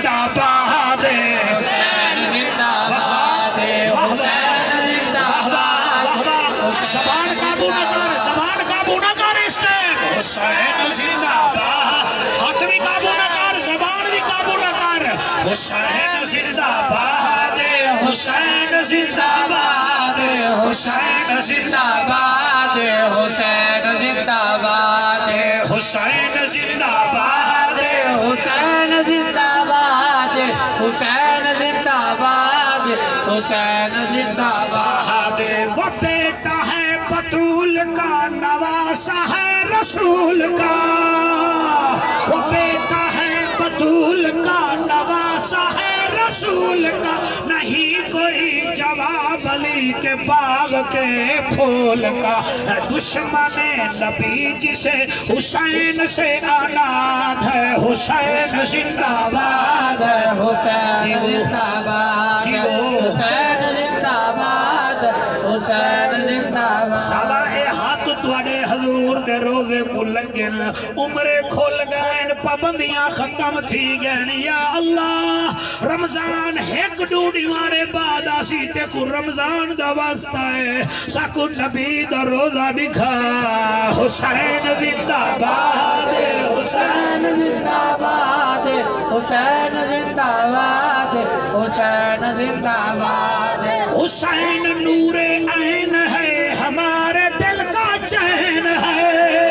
زندہ باد حسین زندہ باد حسین زندہ باد زبان قابو نہ کر زبان قابو نہ کر اس ٹائم حسین زندہ باد ہاتھ بھی قابو نہ کر زبان بھی قابو نہ کر حسین زندہ باد حسین زندہ باد حسین زندہ باد حسین زندہ باد حسین زندہ باد حسین زندہ باد حسین زندہ باد حسین زندہ باد وہ بیٹا ہے بطول کا نواسا ہے رسول کا وہ بیٹا ہے بطول کا نواسا ہے رسول کا نہیں کوئی جواب علی کے باغ کے پھول کا ہے دشمن نبی جسے حسین سے آناد ہے حسین زندہ باد حسین زندہ باد حسین زندہ باد حسین زندہ باد صلاح ہاتھ توڑے حضور دے روزے کو لگن عمرے کھول گئن پابندیاں ختم تھی گئن یا اللہ رمضان ایک ڈوڑی مارے بعد آسی تے کو رمضان دا واسطہ ہے ساکو نبی دا روزہ نکھا حسین زندہ باد حسین زندہ باد حسین زندہ باد حسین زندہ باد حسین نور عین ہے ہمارے دل کا چین ہے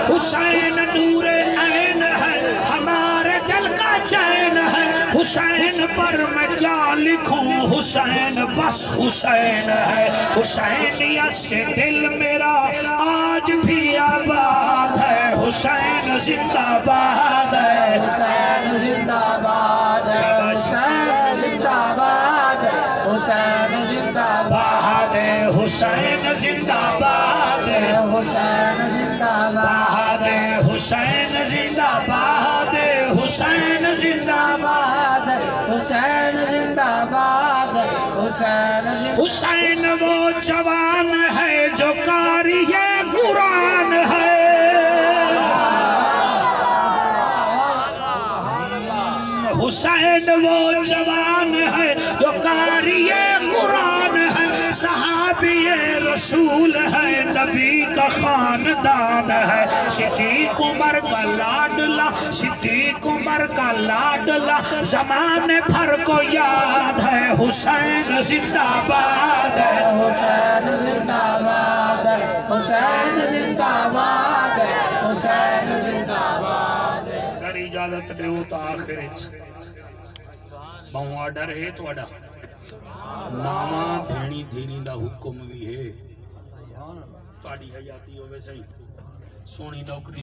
حسین نور عین ہے ہمارے دل کا چین ہے حسین پر میں کیا لکھوں حسین بس حسین ہے حسینیت سے دل میرا آج بھی آباد ہے حسین زندہ باد ہے حسین زندہ باد حسین زندہ باد حسین زندہ باد حسین زندہ باد حسین زندہ باد حسین زندہ باد حسین زندہ باد حسین زندہ باد حسین حسین وہ جوان ہے جو قاری قرآن ہے حسین وہ جوان ہے جو قاری قرآن ہے صحابی رسول ہے نبی کا خاندان ہے صدیق عمر کا لاڈلا صدیق عمر کا لاڈلا زمانے بھر کو یاد ہے حسین زندہ باد حسین زندہ باد حسین زندہ باد حسین زندہ باد اگر اجازت دیو تو آخر بہوں آڈر ہے تو اڈا ماما بھینی دھینی دا حکم بھی ہے تاڑی حیاتی ہوئے صحیح سونی نوکری